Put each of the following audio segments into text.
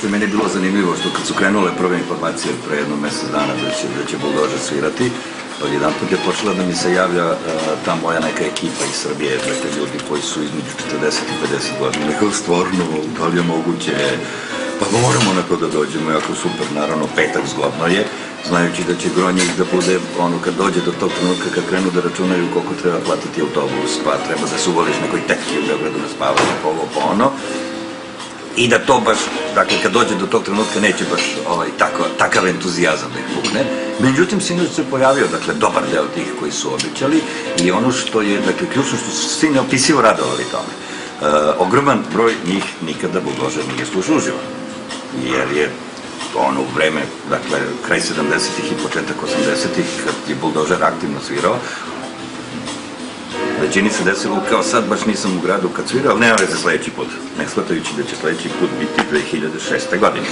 je meni bilo zanimljivo što kad su krenule prve informacije pre jedno mesec dana da će Buldožer svirati, jedan put je počela da mi se javlja ta moja neka ekipa iz Srbije, dakle ljudi koji su između 40 i 50 godina, kao stvarno, da li je moguće, pa moramo na to da dođemo, jako super, naravno, petak zgodno je, znajući da će gro njih da bude, ono, kad dođe do tog trenutka, kad krenu da računaju koliko treba platiti autobus, pa treba da se uvoliš nekoj tetki u Beogradu na spavanje, pa ovo, pa ono, i da to baš, dakle, kad dođe do tog trenutka neće baš takav entuzijazam da ih pukne. Međutim, sinoć se pojavio, dakle, dobar deo tih koji su obećali i ono što je, dakle, ključno što su svi neopisivo radovali tome. Ogroman broj njih nikada Buldožer nije slušao uživo, jer je ono u vreme, dakle, kraj 70-ih i početak 80-ih, kad je Buldožer aktivno svirao, većini se desilo, kao sad baš nisam u gradu kad svirao, ali nema veze sledeći put, ne shvatajući da će sledeći put biti 2006. godine.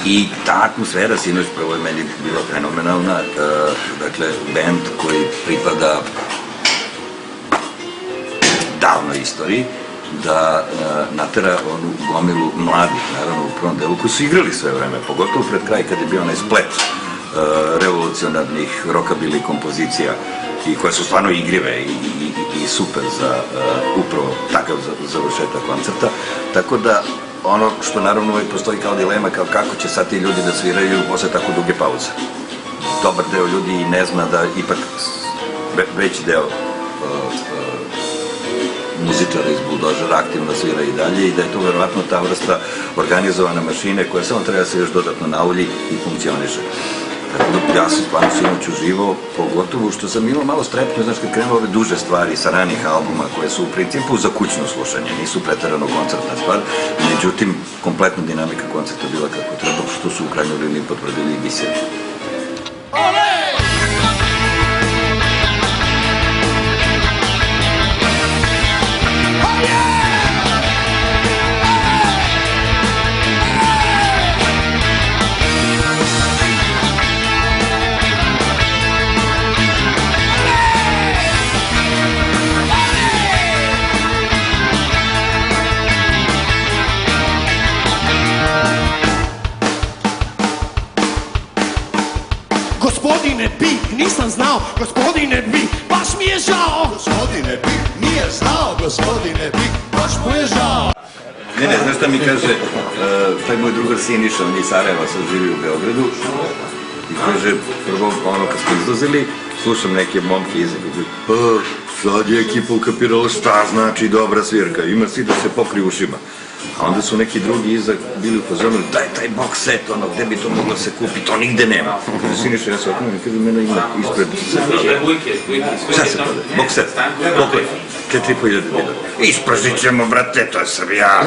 I ta atmosfera sinoć prvo je meni bila fenomenalna, dakle, band koji pripada davnoj istoriji, da natera onu gomilu mladih, naravno, u prvom delu, koji su igrali sve vreme, pogotovo pred kraj kad je bio onaj splet revolucionarnih rockabilly kompozicija i koje su stvarno igrive i super za upravo takav završetak koncerta. Tako da, ono što naravno uvijek postoji kao dilema, kao kako će sad ti ljudi da sviraju posle tako duge pauze. Dobar deo ljudi i ne zna da ipak veći deo muzičara iz Buldožera aktivno svira i dalje i da je to verovatno ta vrsta organizovane mašine koja samo treba se još dodatno naulji i funkcioniše. Tako da ja sam stvarno sinoć uživao, pogotovo što sam imao malo strepnju, znaš, kad krenuo ove duže stvari sa ranih albuma koje su u principu za kućno slušanje, nisu preterano koncertna stvar, međutim, kompletna dinamika koncerta bila kako treba, što su u krajnjoj liniji potvrdili i Biseri. Gospodine Pik, nisam znao, gospodine Pik, baš mi je žao. Gospodine Pik, nije znao, gospodine Pik, baš mu je žao. Ne, znaš šta mi kaže, taj moj drugar Siniša, on je iz Sarajeva, sad živi u Beogradu, i kaže, prvo, ono, kad smo izlazili, slušam neke momke iza, kaže, sad je ekipa ukapirala šta znači dobra svirka, ima svi da se pokri ušima. A onda su neki drugi iza bili upozorili, daj taj box set, ono, gde bi to moglo se kupiti, to nigde nema. Kaže, Siniša, ja se okrenuo, kaže, mene ima ispred se prodaje. Šta se prodaje? Box set. Koliko je? 4.500 dinara. Ispržit ćemo, brate, to sam ja.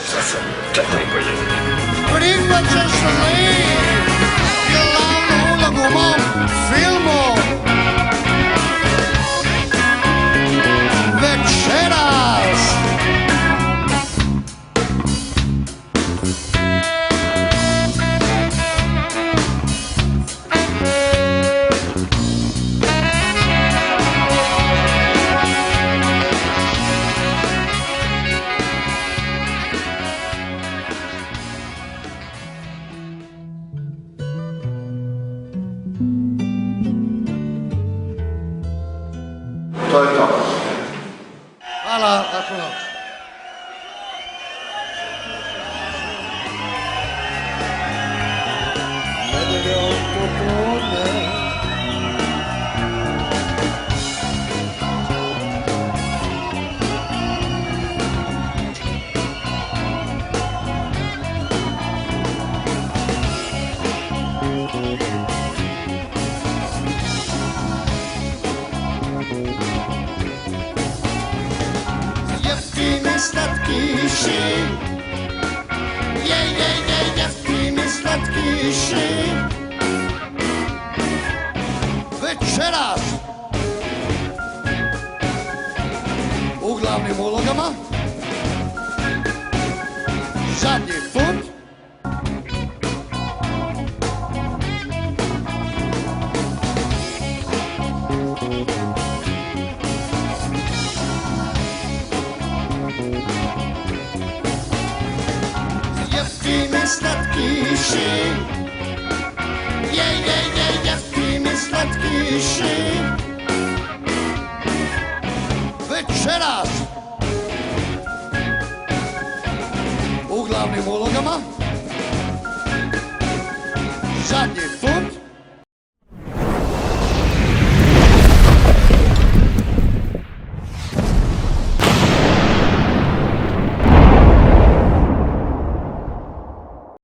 Šta sam? 4.500 dinara. Prihvaćaš li glavnu ulogu u mom filmu? Večeras To je to. hvala, laku noć. Nedeljom popodne jeftini slatkiši, jeftini slatkiši. Večeras u glavnim ulogama zadnji put slatkiši. Jeftini slatkiši. Večeras u glavnim ulogama zadnji